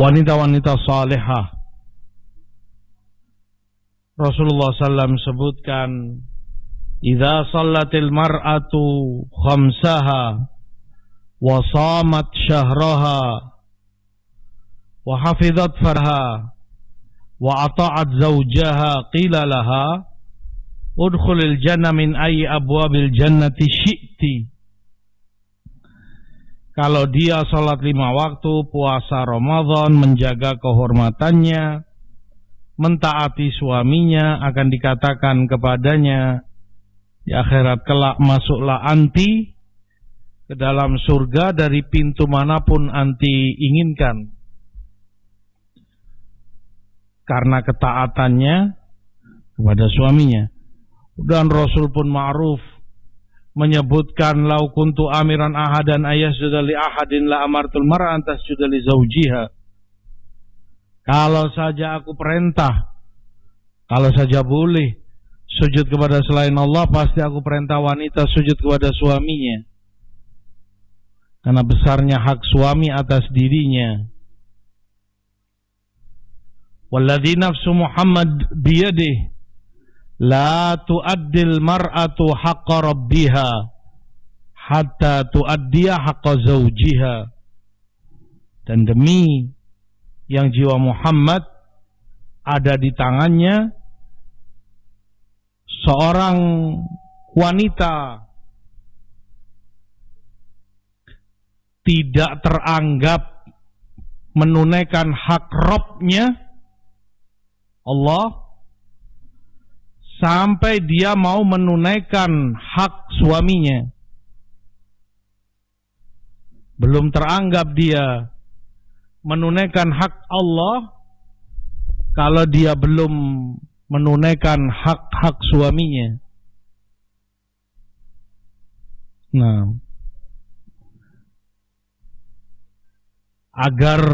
wanita-wanita salihah. Rasulullah SAW sebutkan, idza shallatil mar'atu khamsaha wa shamat syahraha wa hafizat farha wa ata'at zawjaha qila laha udkhulil jannah min ayyi abwabil jannati syi'ti. Kalau dia salat 5 waktu, puasa Ramadan, menjaga kehormatannya, mentaati suaminya, akan dikatakan kepadanya di akhirat kelak, masuklah anti ke dalam surga dari pintu manapun anti inginkan, karena ketaatannya kepada suaminya. Dan Rasul pun ma'ruf menyebutkan, lau kuntu amiran ahadan ayasjuda li ahadin la amartul mar'a an tasjuda li zawjiha. Kalau saja aku perintah, kalau saja boleh sujud kepada selain Allah, pasti aku perintah wanita sujud kepada suaminya, karena besarnya hak suami atas dirinya. Walladzi nafsu Muhammad biyadihi la tu'addil mar'atu haqqa rabbiha hatta tu'addiya haqqa zawjiha. Dan demi yang jiwa Muhammad ada di tangannya, seorang wanita tidak teranggap menunaikan hak Rabbnya Allah sampai dia mau menunaikan hak suaminya. Belum teranggap dia menunaikan hak Allah kalau dia belum menunaikan hak-hak suaminya. Nah, agar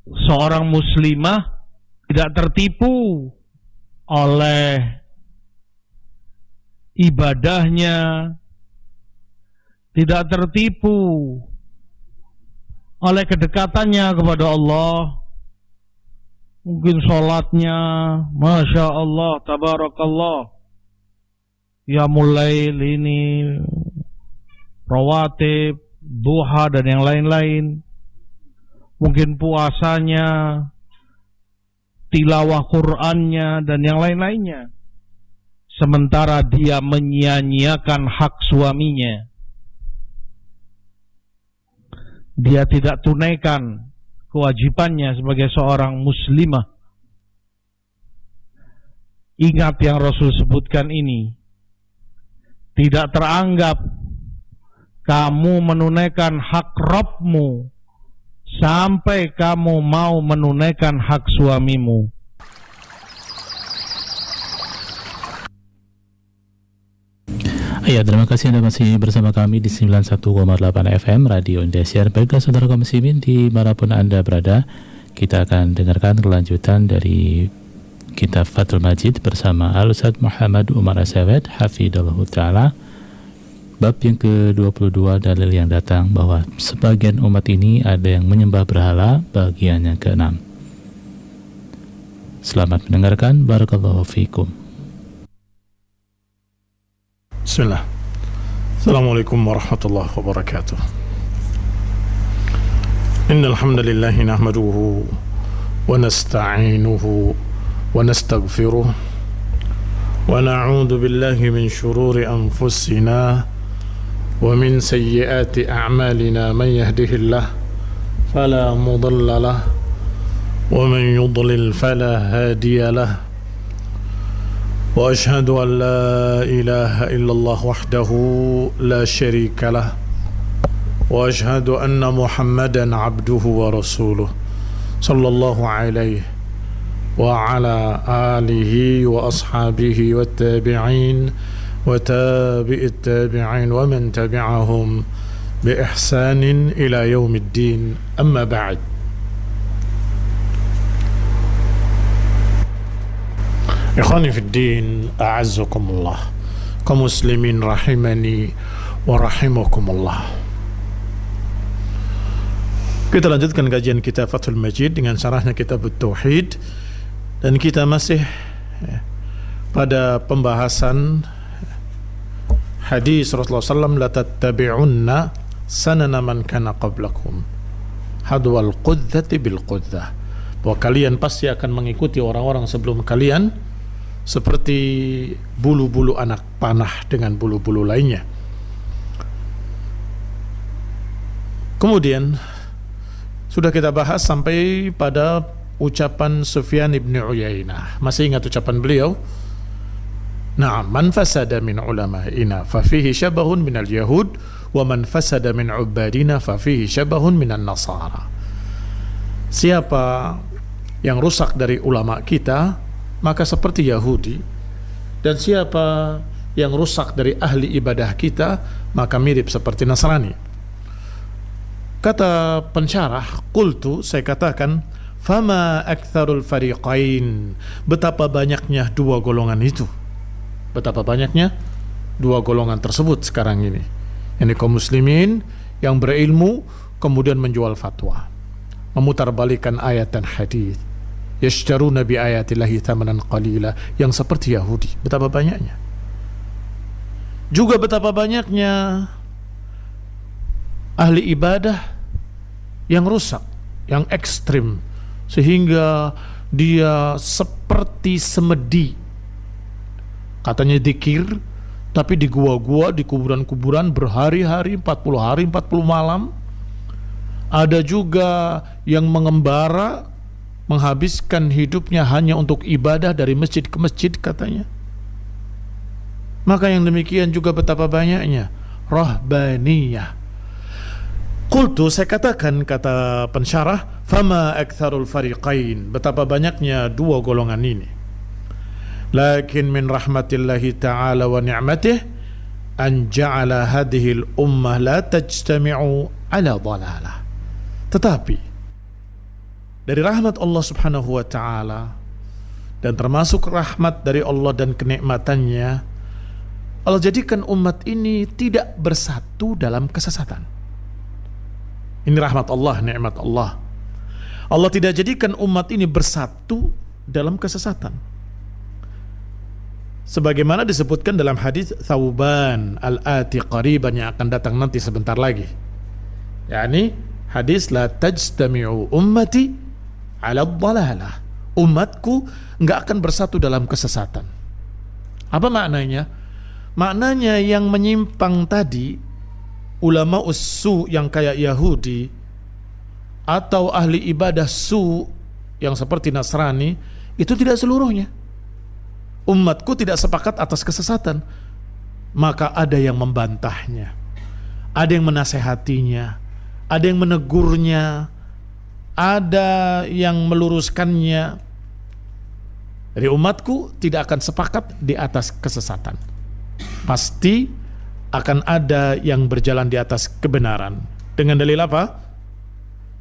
seorang muslimah tidak tertipu oleh ibadahnya, tidak tertipu oleh kedekatannya kepada Allah. Mungkin sholatnya, Masya Allah, Tabarakallah, ya mulai ini rawatib, duha dan yang lain-lain. Mungkin puasanya, tilawah Qur'annya dan yang lain-lainnya, sementara dia menyia-nyiakan hak suaminya. Dia tidak tunaikan kewajibannya sebagai seorang muslimah. Ingat yang Rasul sebutkan ini, tidak teranggap kamu menunaikan hak Rabbmu sampai kamu mau menunaikan hak suamimu. Ya, terima kasih Anda masih bersama kami di 91,8 FM Radio Indonesia. Baiklah saudara kaum muslimin dimanapun Anda berada, kita akan dengarkan kelanjutan dari kitab Fathul Majid bersama Al-Ustaz Muhammad Umar As-Sawed hafidhallahu ta'ala. Bab yang ke-22, dalil yang datang bahwa sebagian umat ini ada yang menyembah berhala, bagian yang ke-6. Selamat mendengarkan, barakallahu fikum. Bismillah. Assalamualaikum warahmatullahi wabarakatuh. Innal hamdalillah nahmaduhu wa nasta'inuhu wa nastaghfiruh wa na'udzu billahi min shururi anfusina wa min sayyiati a'malina. Man yahdihillah fala mudilla lahu wa man yudlil fala hadiya lahu. وأشهد أن لا إله إلا الله وحده لا شريك له وأشهد أن محمدا عبده ورسوله صلى الله عليه وعلى آله وأصحابه والتابعين وتابع التابعين ومن تبعهم بإحسان إلى يوم الدين. أما بعد، Ikhwani fid din, a'azzakumullah, kaum muslimin rahimani wa rahimakumullah. Kita lanjutkan kajian kita Fathul Majid dengan syarahnya kitab Tauhid, dan kita masih pada pembahasan hadis Rasulullah SAW, la tattabi'unna sanana man kana qablakum hadwal qudzati bil qudzah, bahwa kalian pasti akan mengikuti orang-orang sebelum kalian seperti bulu-bulu anak panah dengan bulu-bulu lainnya. Kemudian sudah kita bahas sampai pada ucapan Sufyan ibn Uyainah. Masih ingat ucapan beliau? Na'am, man fasada min ulama'ina fa fihi syabahun minal yahud wa man fasada min ubadina fa fihi syabahun minan nasara. Siapa yang rusak dari ulama kita, maka seperti Yahudi, dan siapa yang rusak dari ahli ibadah kita, maka mirip seperti Nasrani. Kata pensyarah, qultu, saya katakan, fama aktsarul fariqain, betapa banyaknya dua golongan itu, betapa banyaknya dua golongan tersebut sekarang ini, yakni kaum muslimin yang berilmu kemudian menjual fatwa, memutarbalikan ayat dan hadis, yashtaruna bi ayatillahi thamanan qalila, yang seperti Yahudi. Betapa banyaknya. Juga betapa banyaknya ahli ibadah yang rusak, yang ekstrim, sehingga dia seperti semedi, katanya zikir, tapi di gua-gua, di kuburan-kuburan berhari-hari, 40 hari, 40 malam. Ada juga yang mengembara, menghabiskan hidupnya hanya untuk ibadah dari masjid ke masjid, katanya. Maka yang demikian juga betapa banyaknya rahbaniyah. Qultu, saya katakan, kata pensyarah, fama aktsarul fariqain, betapa banyaknya dua golongan ini. Lakin min rahmatillahi ta'ala wa ni'matih an ja'ala hadhil ummah la tajtami'u ala dhalalah. Tetapi dari rahmat Allah subhanahu wa ta'ala, dan termasuk rahmat dari Allah dan kenikmatannya, Allah jadikan umat ini tidak bersatu dalam kesesatan. Ini rahmat Allah, nikmat Allah. Allah tidak jadikan umat ini bersatu dalam kesesatan. Sebagaimana disebutkan dalam hadis Thauban al-ati qariban, yang akan datang nanti sebentar lagi. yakni hadis la tajtami'u ummati ala dhalalah. Umatku enggak akan bersatu dalam kesesatan. Apa maknanya? Maknanya yang menyimpang tadi, ulama ussu yang kayak Yahudi atau ahli ibadah su yang seperti Nasrani, itu tidak seluruhnya. Umatku tidak sepakat atas kesesatan. Maka ada yang membantahnya, ada yang menasehatinya, ada yang menegurnya, ada yang meluruskannya. Dari umatku tidak akan sepakat di atas kesesatan. Pasti akan ada yang berjalan di atas kebenaran. Dengan dalil apa?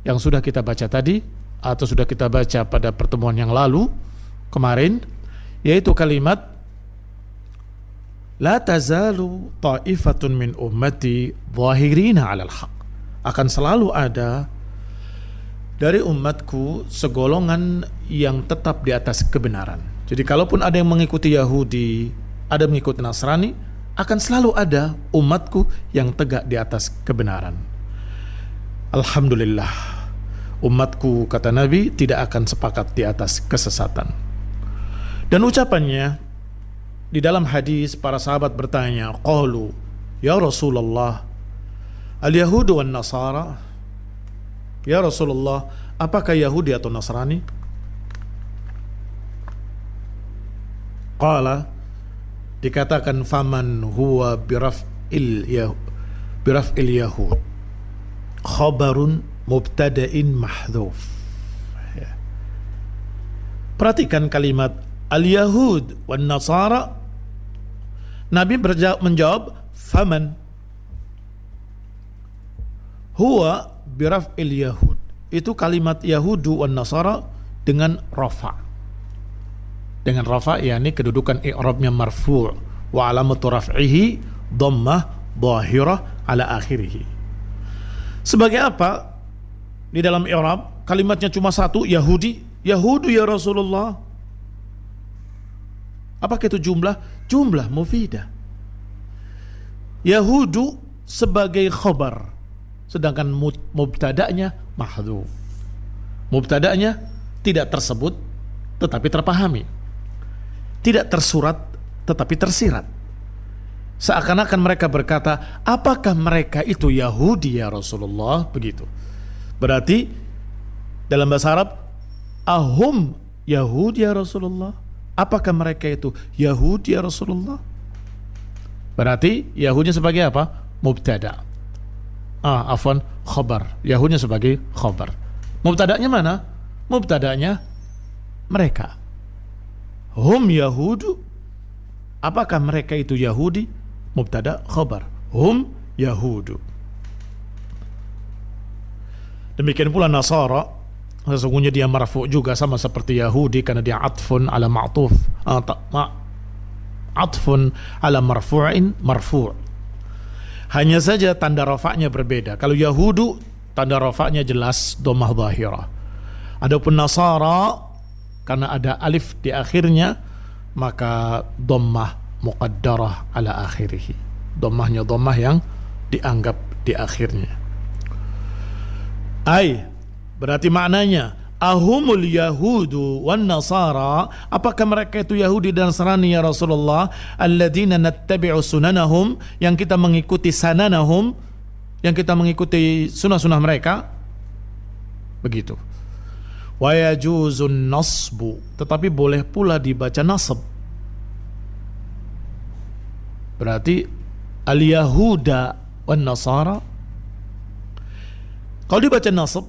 Yang sudah kita baca tadi, atau sudah kita baca pada pertemuan yang lalu kemarin, yaitu kalimat la tazalu ta'ifatun min ummati zahirina 'alal haq. Akan selalu ada dari umatku segolongan yang tetap di atas kebenaran. Jadi kalaupun ada yang mengikuti Yahudi, ada yang mengikuti Nasrani, akan selalu ada umatku yang tegak di atas kebenaran. Alhamdulillah, umatku, kata Nabi, tidak akan sepakat di atas kesesatan. Dan ucapannya di dalam hadis, para sahabat bertanya, qalu ya Rasulullah, al-yahudu wan nasara, ya Rasulullah, apakah Yahudi atau Nasrani? Qala, dikatakan faman huwa biraf'il yahud khabarun mubtada'in mahdhuf. Ya. Perhatikan kalimat al-yahud wan nasara. Nabi menjawab faman huwa biraf'il yahud. Itu kalimat yahudu wan nasara dengan rafa. Dengan rafa, yakni kedudukan i'rabnya marfu' wa alamatu raf'ihi dhammah dhahirah ala akhirih. Sebagai apa? di dalam i'rab, kalimatnya cuma satu, Yahudi. Yahudu ya Rasulullah. Apakah itu jumlah? Jumlah mufidah. Yahudu sebagai khabar, sedangkan mubtada'nya mahdhuf. Mubtada'nya tidak tersebut tetapi terpahami, tidak tersurat tetapi tersirat. Seakan-akan mereka berkata, apakah mereka itu Yahudi ya Rasulullah? Begitu. Berarti dalam bahasa Arab, ahum Yahudi ya Rasulullah? Apakah mereka itu Yahudi ya Rasulullah? Berarti Yahudinya sebagai apa? Mubtada. Khabar. Yahudinya sebagai khabar. Mubtadanya mana? Mubtadanya mereka. Hum Yahudu. Apakah mereka itu Yahudi? Mubtada khabar. Hum Yahudu. Demikian pula Nasara. Sesungguhnya dia marfu' juga sama seperti Yahudi karena dia atfun ala ma'tuf, atfun ala marfu'in marfu'. Hanya saja tanda rafa'nya berbeda. Kalau Yahudu tanda rafa'nya jelas dhammah dhahirah. Adapun Nasara karena ada alif di akhirnya maka dhammah muqaddarah ala akhirih. Dhammahnya dhammah yang dianggap di akhirnya. Berarti maknanya ahumul yahudu wan nasara, apakah mereka itu Yahudi dan Nasrani ya Rasulullah, alladzina nattabi'u sunanahum, yang kita mengikuti sananahum, yang kita mengikuti sunah-sunah mereka. Begitu. Wa yajuzun nasbu, tetapi boleh pula dibaca nasab. Berarti al yahuda wan nasara, kalau dibaca nasab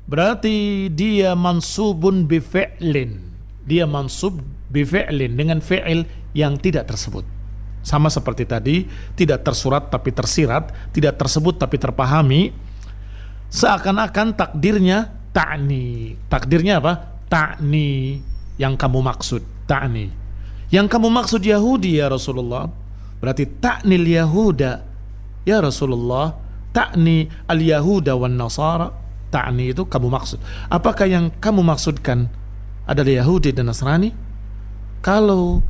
berarti dia mansubun bi fi'lin. Dia mansub bi fi'lin, dengan fi'il yang tidak tersebut. Sama seperti tadi, tidak tersurat tapi tersirat, tidak tersebut tapi terpahami. Seakan-akan takdirnya ta'ni. Takdirnya apa? Ta'ni, yang kamu maksud, ta'ni. Yang kamu maksud Yahudi ya Rasulullah. Berarti ta'nil Yahuda ya Rasulullah. Ta'ni al-Yahuda wan Nasara. Ta'ni itu kamu maksud. Apakah yang kamu maksudkan adalah Yahudi dan Nasrani? Kalau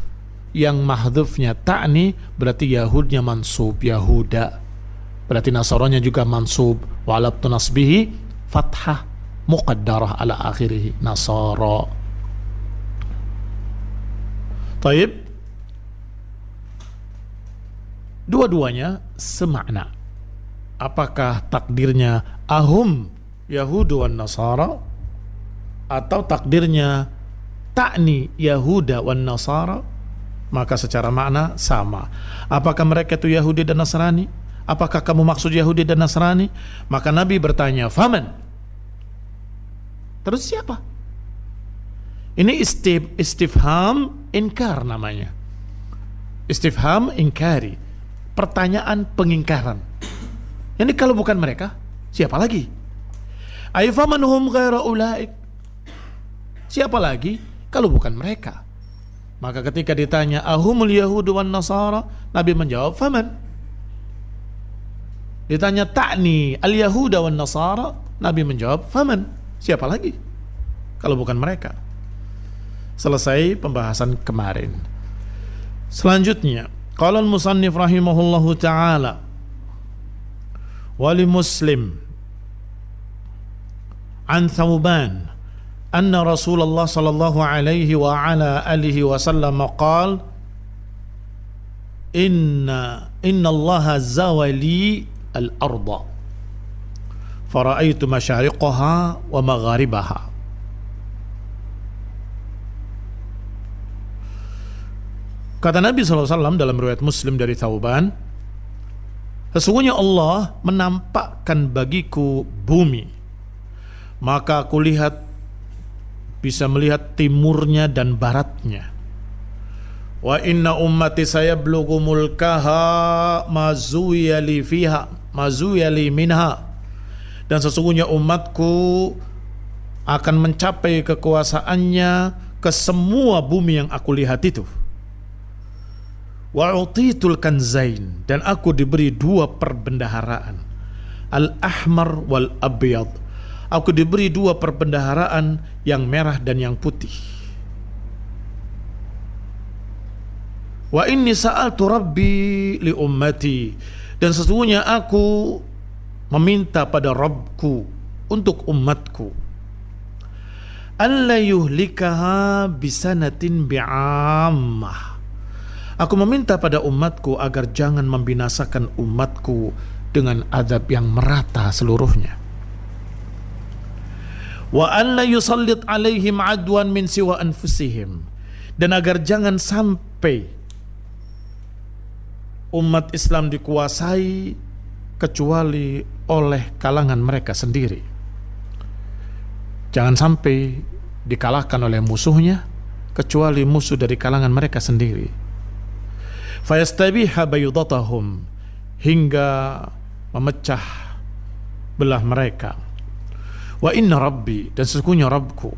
yang mahdhufnya ta'ni, berarti Yahudnya mansub, Yahuda. Berarti Nasaranya juga mansub. Wa alabtu nasbihi fathah muqaddarah ala akhirih, Nasara. Taib. Dua-duanya semakna. Apakah takdirnya ahum Yahudu wan Nasara, atau takdirnya ta'ni Yahuda wan Nasara? Maka secara makna sama. Apakah mereka itu Yahudi dan Nasrani? Apakah kamu maksud Yahudi dan Nasrani? Maka Nabi bertanya, faman? Terus siapa? Ini istifham inkar namanya. Istifham inkari, pertanyaan pengingkaran. Ini kalau bukan mereka, siapa lagi? Ayfaman hum ghaira ulaik, siapa lagi kalau bukan mereka? Maka ketika ditanya ahumul yahudu wan nasara, Nabi menjawab faman. Ditanya ta'ni al yahuda wan nasara, Nabi menjawab faman. Siapa lagi kalau bukan mereka? Selesai pembahasan kemarin. Selanjutnya, qala al-musannif rahimahullahu ta'ala, wali Muslim an Thawban anna Rasulullah sallallahu alaihi wa ala alihi wasallam qala inna Allah zawali al-arda fara'aitu masyariqaha wa magharibaha. Kata Nabi SAW dalam riwayat Muslim dari Thawban, sesungguhnya Allah menampakkan bagiku bumi, maka aku bisa melihat timurnya dan baratnya. Wa inna ummati sayablughu mulkaha mazuyali minha, dan sesungguhnya umatku akan mencapai kekuasaannya ke semua bumi yang aku lihat itu. Wa utitul kanzain, dan aku diberi 2 perbendaharaan. al-ahmar wal abyad. Aku diberi dua perbendaharaan, yang merah dan yang putih. Wa inni sa'altu rabbi li ummati, dan sesungguhnya aku meminta pada Rabbku untuk umatku, alla yuhlikaha bisanatin bi'ammah. Aku meminta pada umatku agar jangan membinasakan umatku dengan azab yang merata seluruhnya. Wa alla yusallit alaihim adwan min siwa anfusihim, dan agar jangan sampai umat Islam dikuasai kecuali oleh kalangan mereka sendiri. Jangan sampai dikalahkan oleh musuhnya kecuali musuh dari kalangan mereka sendiri. Fayastabiha bayudatahum, hingga memecah belah mereka. Wa inna rabbi, dan sesungguhnya Rabbku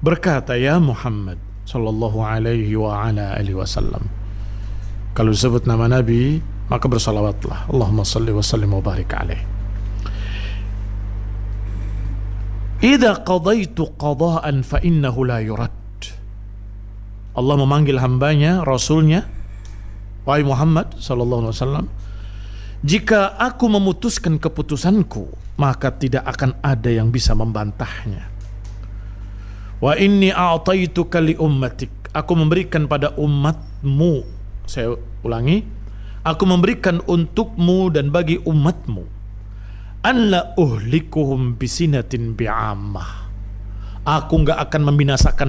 berkata, ya Muhammad sallallahu alaihi wa ala alihi wasallam. Kalau disebut nama Nabi, maka bersalawatlah. Allahumma salli wa sallim wa barik alaih. Idza qadaitu qada'an fa innahu la yurad. Allah memanggil hambanya, rasulnya, wahai Muhammad sallallahu alaihi wasallam, jika aku memutuskan keputusanku, maka tidak akan ada yang bisa membantahnya. Wa inni a'taituka li ummatik, aku memberikan pada umatmu. Saya ulangi, aku memberikan untukmu dan bagi umatmu, an la uhlikuhum bisinatin bi'ammah, aku enggak akan membinasakan